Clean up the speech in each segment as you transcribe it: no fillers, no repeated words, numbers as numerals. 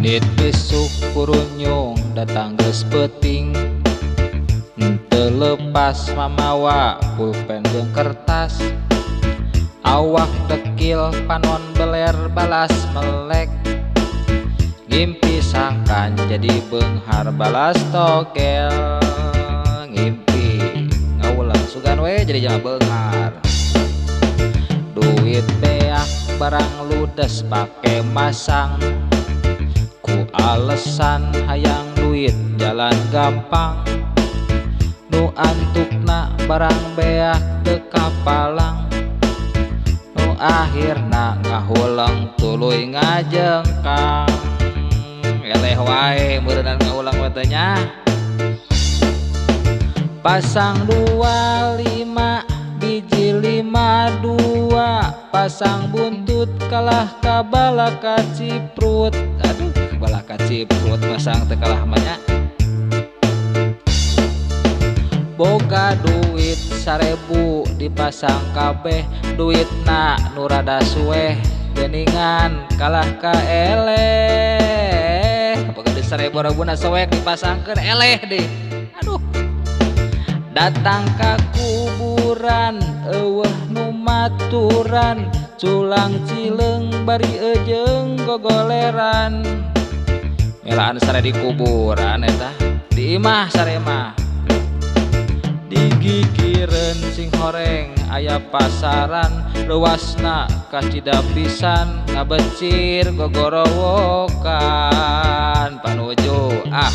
Indit besuk kurunyung datang geus peuting, henteu lepas mamawa pulpen jeung kertas. Awak dekil panon beler balas melek, ngimpi sangkan jadi beunghar balas togel. Ngimpi ngaulang sugan we jadi jelema beunghar. Duit beak barang ludes pake masang, ku alesan hayang duit jalan gampang. Nu antukna barang beak teu kapalang, nu akhirna ngahulang tuluy ngajengkang. Eleh wae meureunna ngaulang we teh nya. Pasang 25 biji 52, pasang buntut kalah kabala kaciprut. Aduh kabala kaciprut pasang teu kalah mah nya. Boga duit 1000 dipasang kabeh, duitna nu rada sueh geuningan kalah ka eleh. Boga duit 1000 rabuna soek dipasangkeun eleh deui. Aduh. Datang ka kuburan eueuh nu maturan, culang cileung bari ejeung gogoleran. Melaan sare di kuburan eta, di imah sare mah. Digigireun sing horeng aya pasaran, luasna kacida pisan ngabecir gogorowokan. Panuju ah.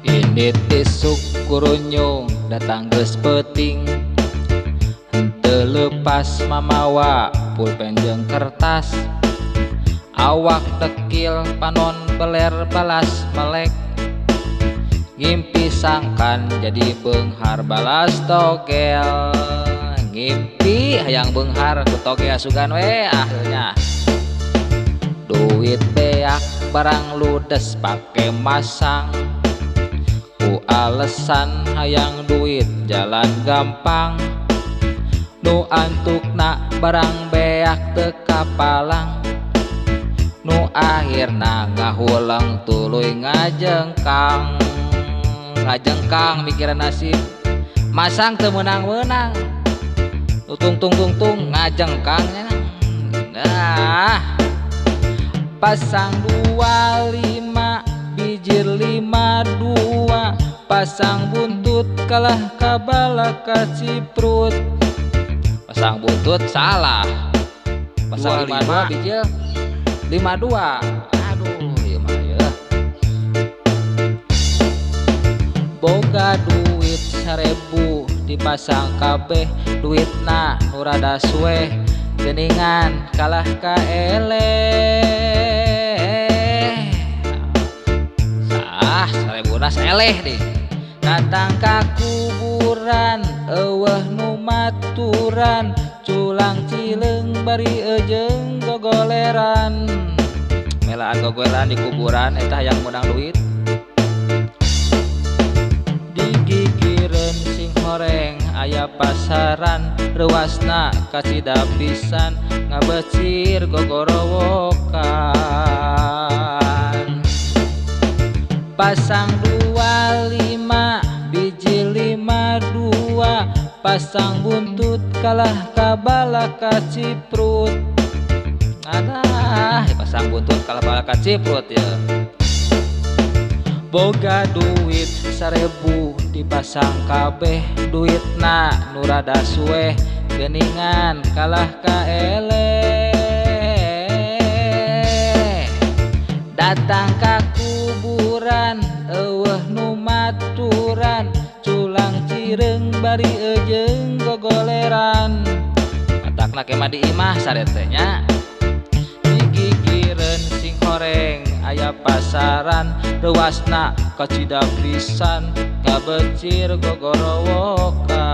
Indit isuk kurunyung datang geus peuting, henteu leupas mamawa pulpen jeung kertas. Awak dekil panon beler balas melek, ngimpi sangkan jadi beunghar balas togel. Ngimpi hayang beunghar ku togel sugan we akhirnya. Duit beak barang ludes pake masang, ku alesan hayang duit jalan gampang. Nu antukna barang beak teu kapalang, nu akhirna ngahulang tuluy ngajengkang. Ngajengkang mikiran nasib, masang teu meunang-meunang, nu tung ngajengkang. Nah, pasang 25 biji 52, pasang buntut kalah kabala kaciprut. Pasang buntut salah, pasang 52 biji 52. Aduh ieu mah ya. Boga duit 1000 dipasang kabeh, duitna nu rada sueh geuningan kalah ka eleh. 1000 eleh deh. Datang ka kuburan eueuh nu maturan, culang cileung bari ejeung gogoleran. Melaan gogoleran di kuburan eta hayang menang duit. Digigireun sing horeng aya pasaran, ruasna kacida pisan ngabecir gogorowokan. Pasang 25 biji 52, pasang buntut kalah kabala kaciprut. Adah pasang buntut kalah kabala kaciprut ya. Boga duit 1000 dipasang kabeh, duitna nu rada sueh geuningan kalah ka eleh. datang ka kuburan eueuh nu maturan culang cireng bari ejeung gogoleran matakna ke madi imah sarete nya digigireun sing horeng aya pasaran ruasna kacida pisan ngabecir gogorowokan.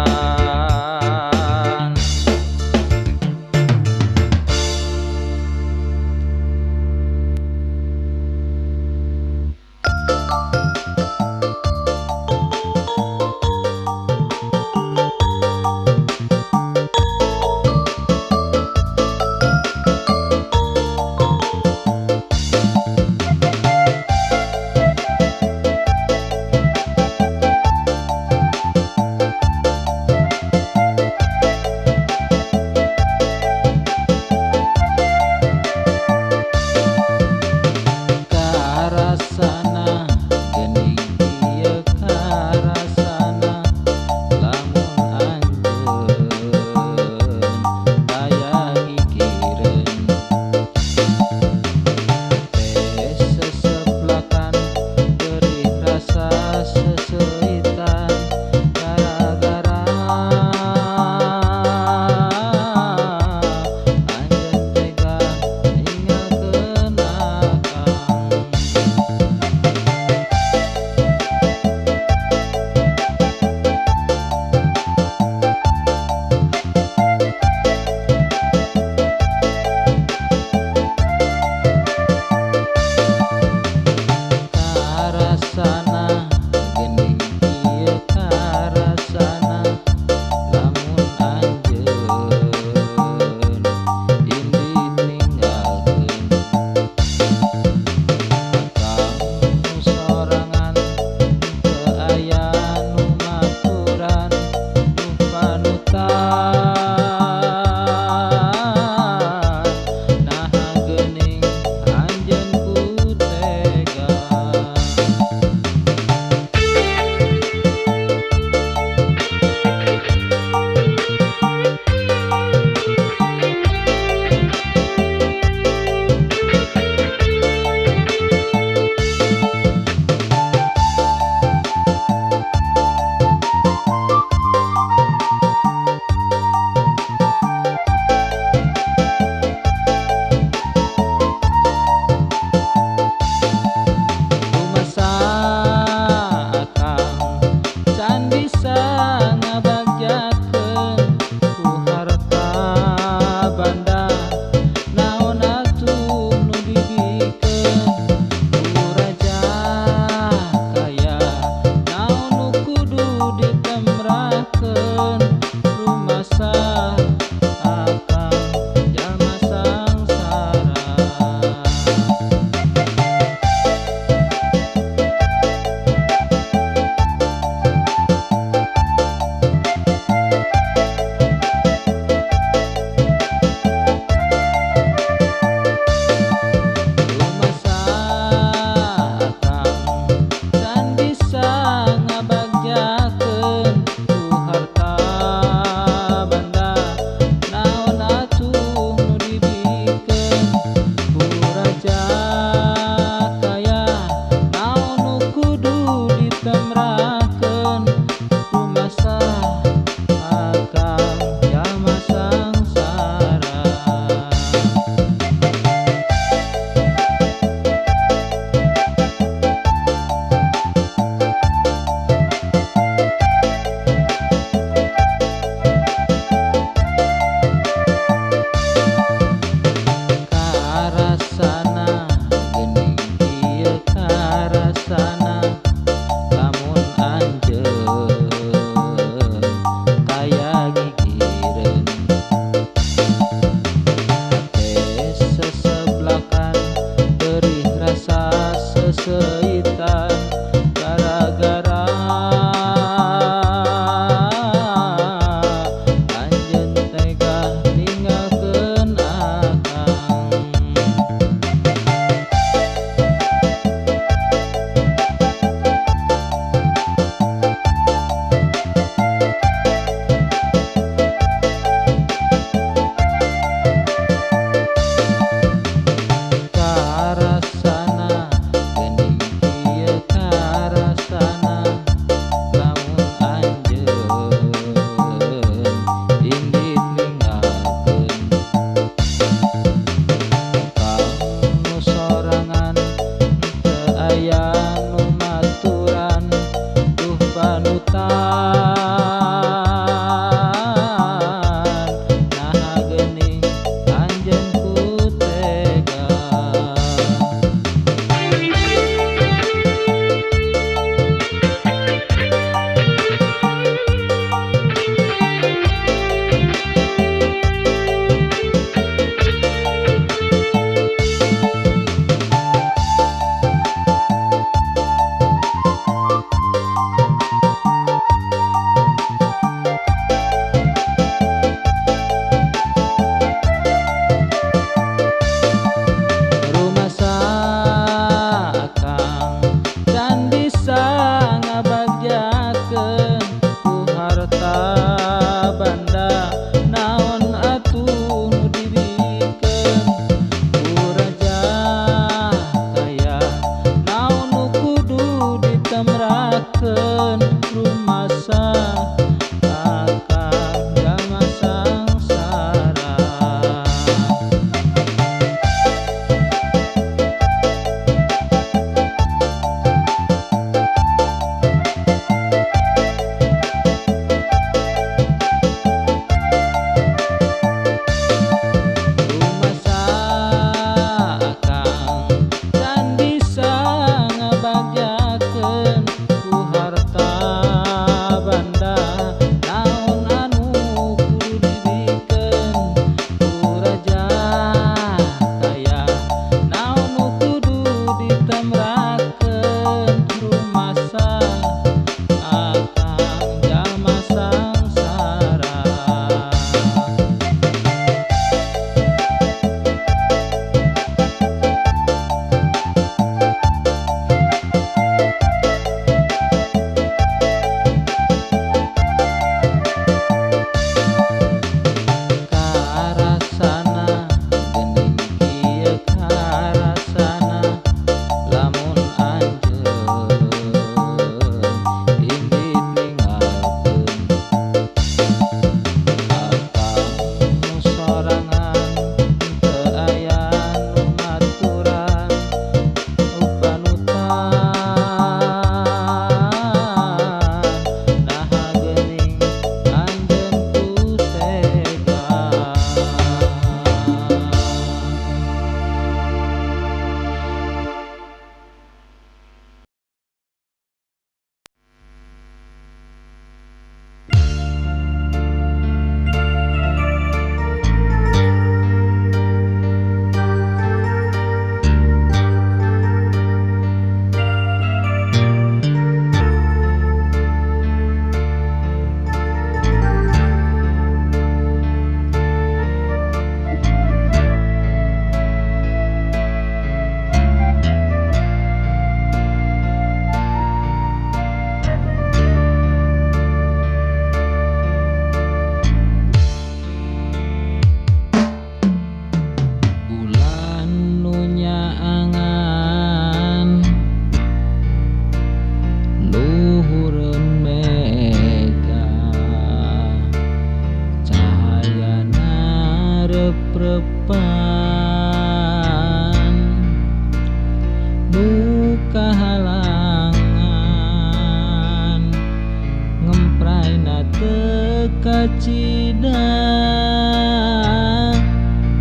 cina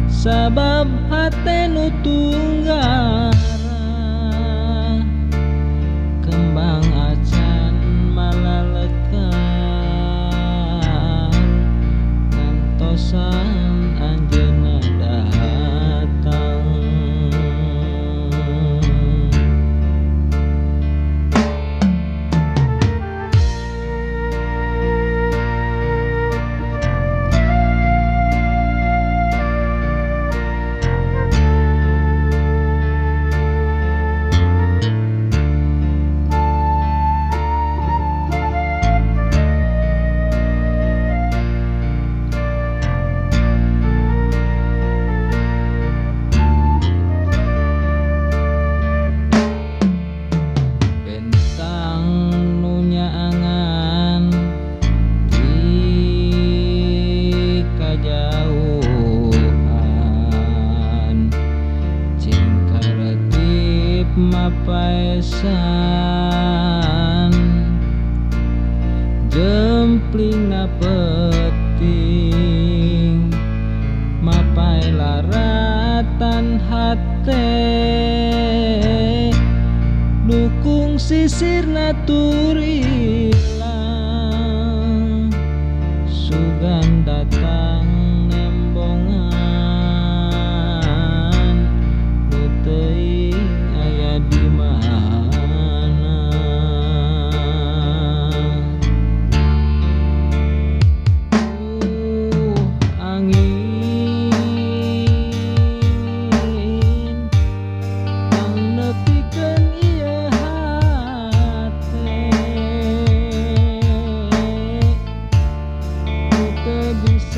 sabab hate nu tunggara kembang acan malalekan kantosan anjeunna datang. Mapaesan jempling peting mapai laratan hate dukung sisir naturilang sugan datang nembongan nu teuing aya di mana. Angin yang nepikeun ieu hate teu bisa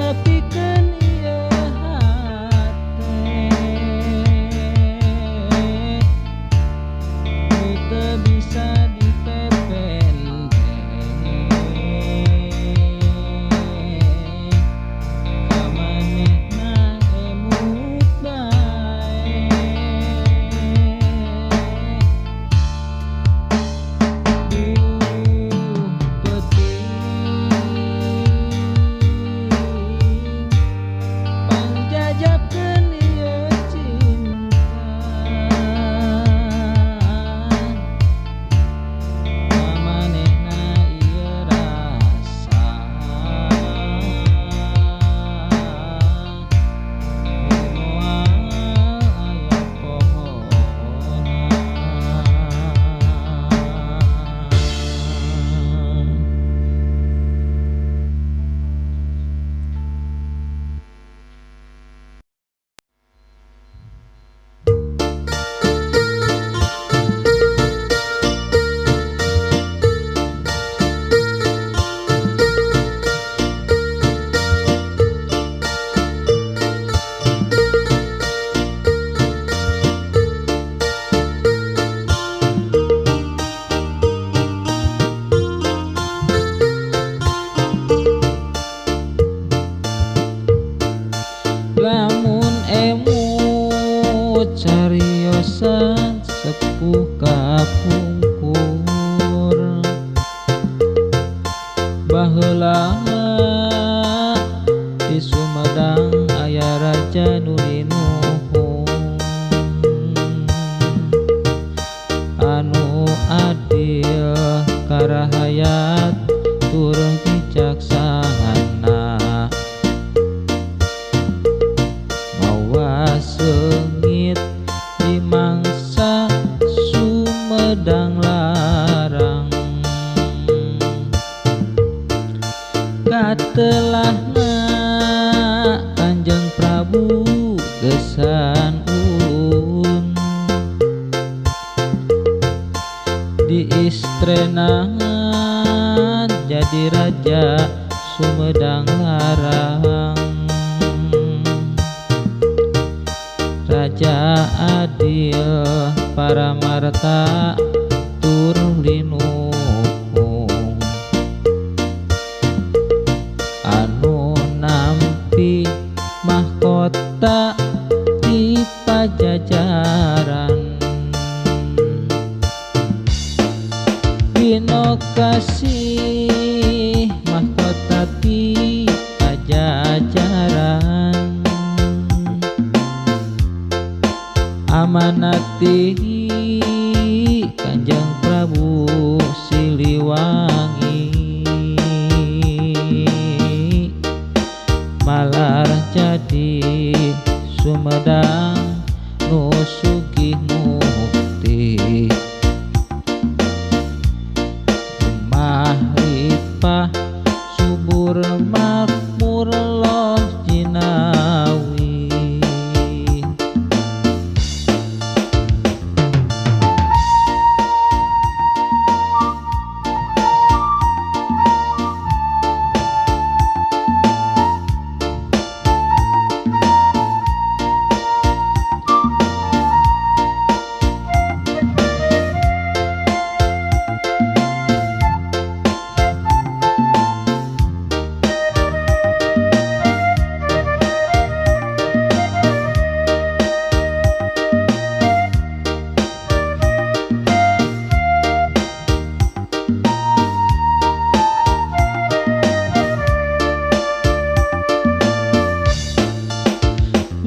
nepikeun ieu hate teu bisa dipepen ka manehna emut bae pangjajabkeun ieu cinta ka manehna ieu rasa moal aya pohona. Lamun emut cariosan sepuh kapungkur baheula di Sumedang aya raja nu linuhung anu adil karahayat tur bijaksana mawa seungit di mangsa Sumedang larang katelahna Kanjeng Prabu gesan ulun di istrenan jadi raja Sumedang larang raja adil paramarta tur linuhung anu nampi mahkota di pajajaran dino kasih mahkota di pajajaran amanati Kanjeng Prabu Siliwangi malar jadi Sumedang nu sugih mukti mahrifah subur makmur loh jinawi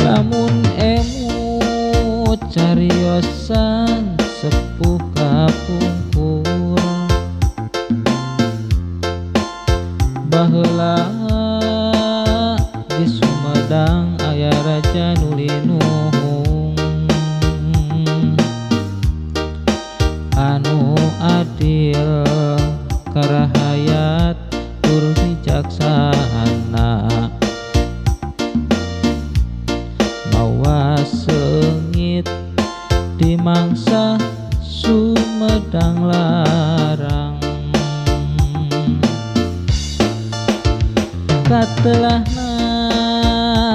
lamun emut cariosan sepuh kapungkur baheula di Sumedang aya raja nu linuhung anu adil karahayat tur bijaksana mawa seungit di mangsa Sumedang larang katelahna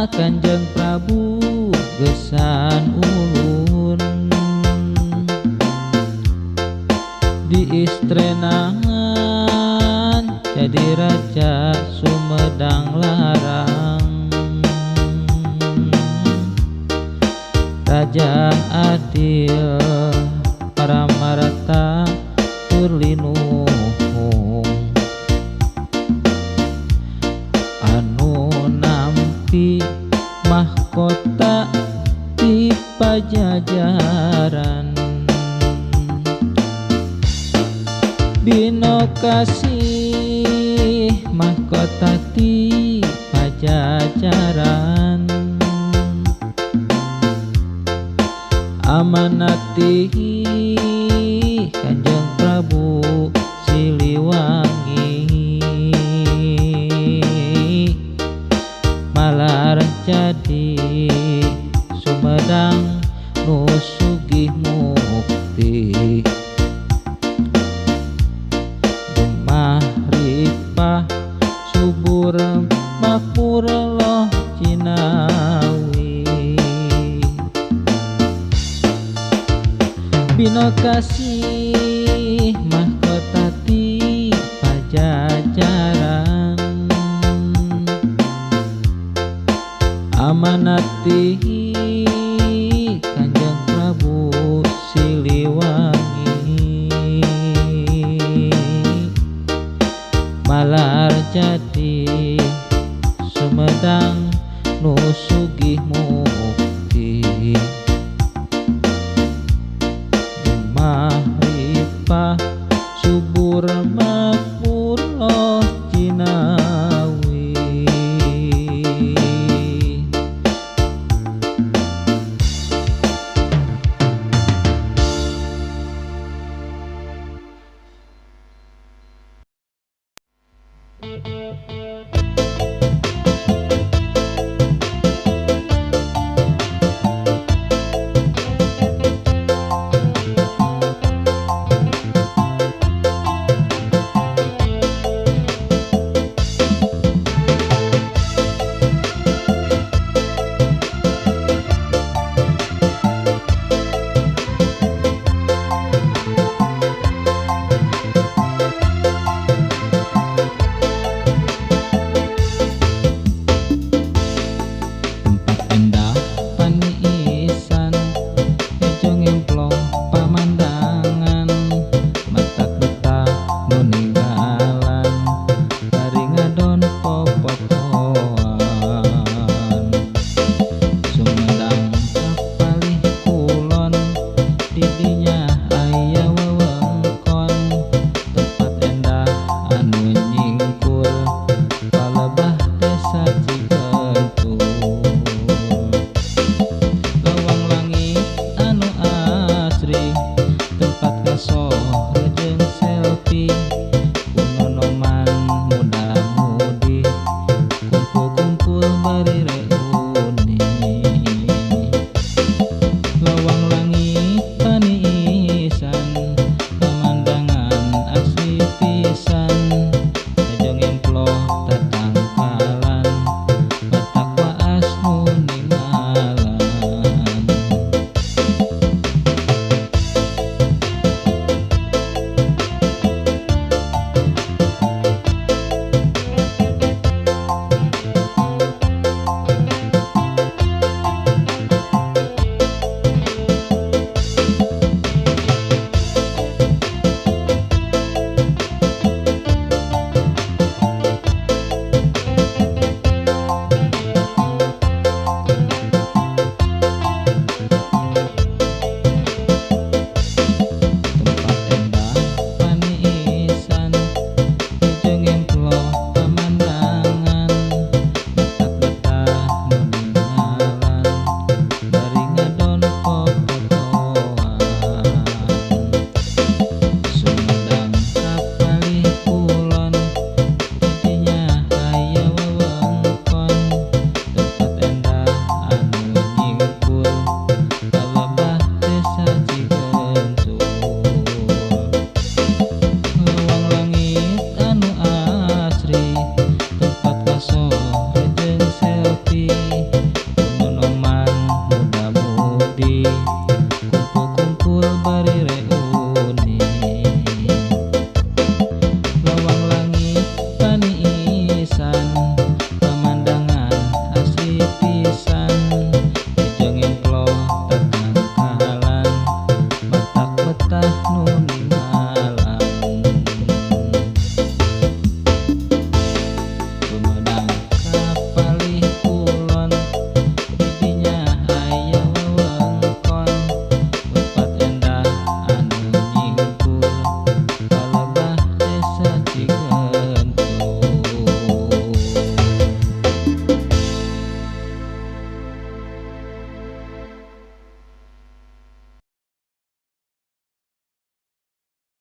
Kanjeng Prabu gesan ulun diistrenan jadi raja Sumedang Larang. Raja adil Paramarta Turlinuhung anu nampi mahkota di Pajajaran. Bino kasih mahkota di Pajajaran, amanati Kanjeng Prabu Siliwangi, malar jadi Sumedang nu sugih mukti. Gemah ripah subur makmur loh Cinawi, bino kasih mahkota ti Pajajaran, amanati Kanjeng Prabu Siliwangi, malar jadi Sumedang nu sugih mukti. Ripah subur makmur loh Cinawi. Tempat kasor jeung selfie